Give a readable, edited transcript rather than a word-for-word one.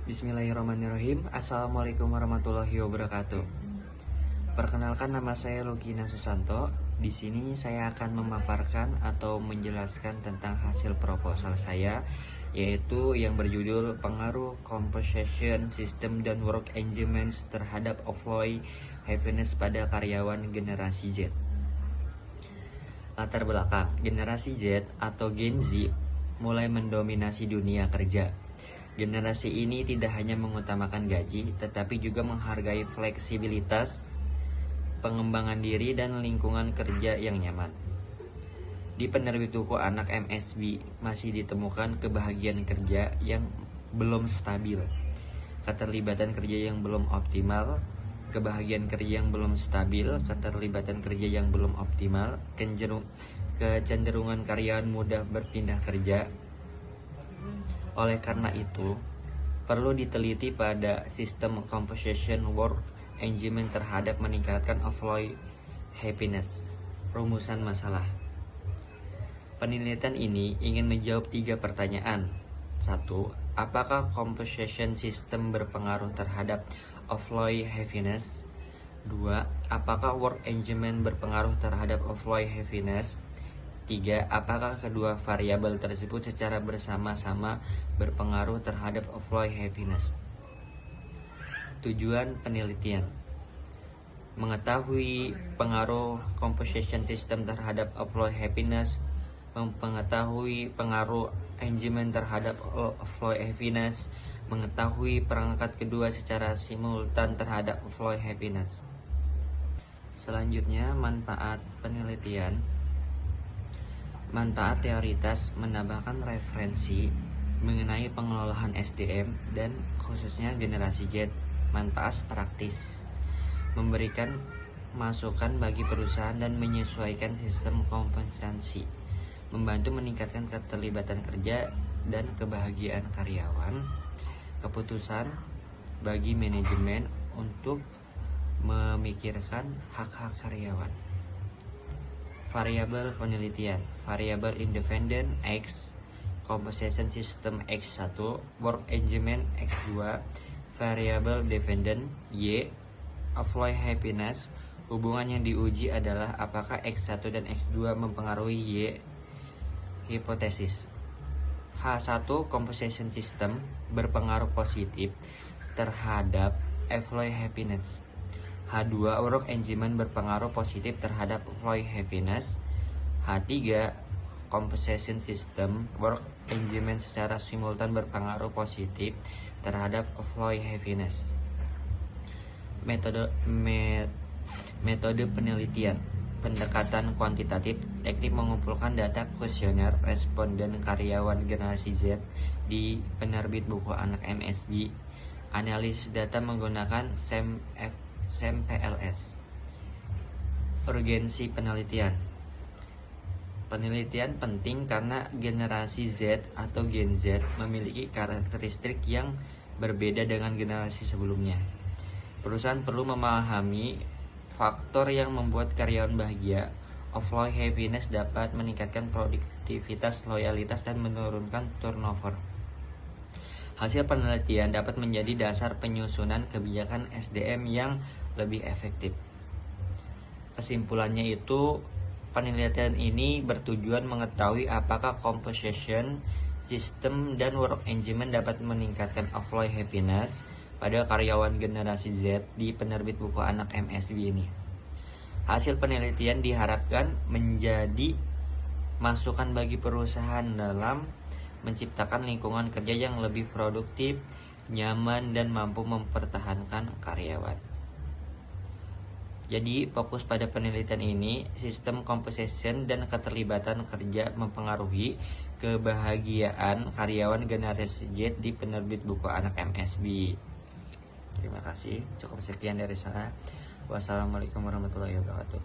Bismillahirrahmanirrahim. Assalamualaikum warahmatullahi wabarakatuh. Perkenalkan, nama saya Lukina Susanto. Di sini saya akan memaparkan atau menjelaskan tentang hasil proposal saya, yaitu yang berjudul pengaruh composition system dan work environment terhadap employee happiness pada karyawan generasi Z. Latar belakang, generasi Z atau Gen Z mulai mendominasi dunia kerja. Generasi ini tidak hanya mengutamakan gaji, tetapi juga menghargai fleksibilitas, pengembangan diri, dan lingkungan kerja yang nyaman. Di penerbit buku anak MSB masih ditemukan kebahagiaan kerja yang belum stabil, keterlibatan kerja yang belum optimal, kebahagiaan kerja yang belum stabil, keterlibatan kerja yang belum optimal, kecenderungan karyawan mudah berpindah kerja. Oleh karena itu, perlu diteliti pada sistem composition work environment terhadap meningkatkan employee happiness. Rumusan masalah. Penelitian ini ingin menjawab 3 pertanyaan. 1. Apakah composition system berpengaruh terhadap employee happiness? 2. Apakah work environment berpengaruh terhadap employee happiness? 3. Apakah kedua variabel tersebut secara bersama-sama berpengaruh terhadap employee happiness? Tujuan penelitian: mengetahui pengaruh composition system terhadap employee happiness, mengetahui pengaruh engagement terhadap employee happiness, mengetahui perangkat kedua secara simultan terhadap employee happiness. Selanjutnya, manfaat penelitian. Manfaat teoritis menambahkan referensi mengenai pengelolaan SDM dan khususnya generasi Z. Manfaat praktis: memberikan masukan bagi perusahaan dan menyesuaikan sistem kompensasi, membantu meningkatkan keterlibatan kerja dan kebahagiaan karyawan, keputusan bagi manajemen untuk memikirkan hak-hak karyawan. Variabel penelitian: variabel independent X, composition system X1, work environment X2, variabel dependent Y, employee happiness. Hubungan yang diuji adalah apakah X1 dan X2 mempengaruhi Y. Hipotesis: H1 composition system berpengaruh positif terhadap employee happiness. H2 work environment berpengaruh positif terhadap employee happiness. H3 composition system work environment secara simultan berpengaruh positif terhadap employee happiness. Metode penelitian: pendekatan kuantitatif, teknik mengumpulkan data kuesioner responden karyawan generasi Z di penerbit buku anak MSB. Analisis data menggunakan SAM-PLS. Urgensi penelitian. Penelitian penting karena generasi Z atau Gen Z memiliki karakteristik yang berbeda dengan generasi sebelumnya. Perusahaan perlu memahami faktor yang membuat karyawan bahagia. Employee happiness dapat meningkatkan produktivitas, loyalitas, dan menurunkan turnover. Hasil penelitian dapat menjadi dasar penyusunan kebijakan SDM yang lebih efektif. Kesimpulannya itu, penelitian ini bertujuan mengetahui apakah composition system dan work environment dapat meningkatkan employee happiness pada karyawan generasi Z di penerbit buku anak MSB ini. Hasil penelitian diharapkan menjadi masukan bagi perusahaan dalam menciptakan lingkungan kerja yang lebih produktif, nyaman, dan mampu mempertahankan karyawan. Jadi, fokus pada penelitian ini, sistem composition dan keterlibatan kerja mempengaruhi kebahagiaan karyawan generasi Z di penerbit buku anak MSB. Terima kasih. Cukup sekian dari saya. Wassalamualaikum warahmatullahi wabarakatuh.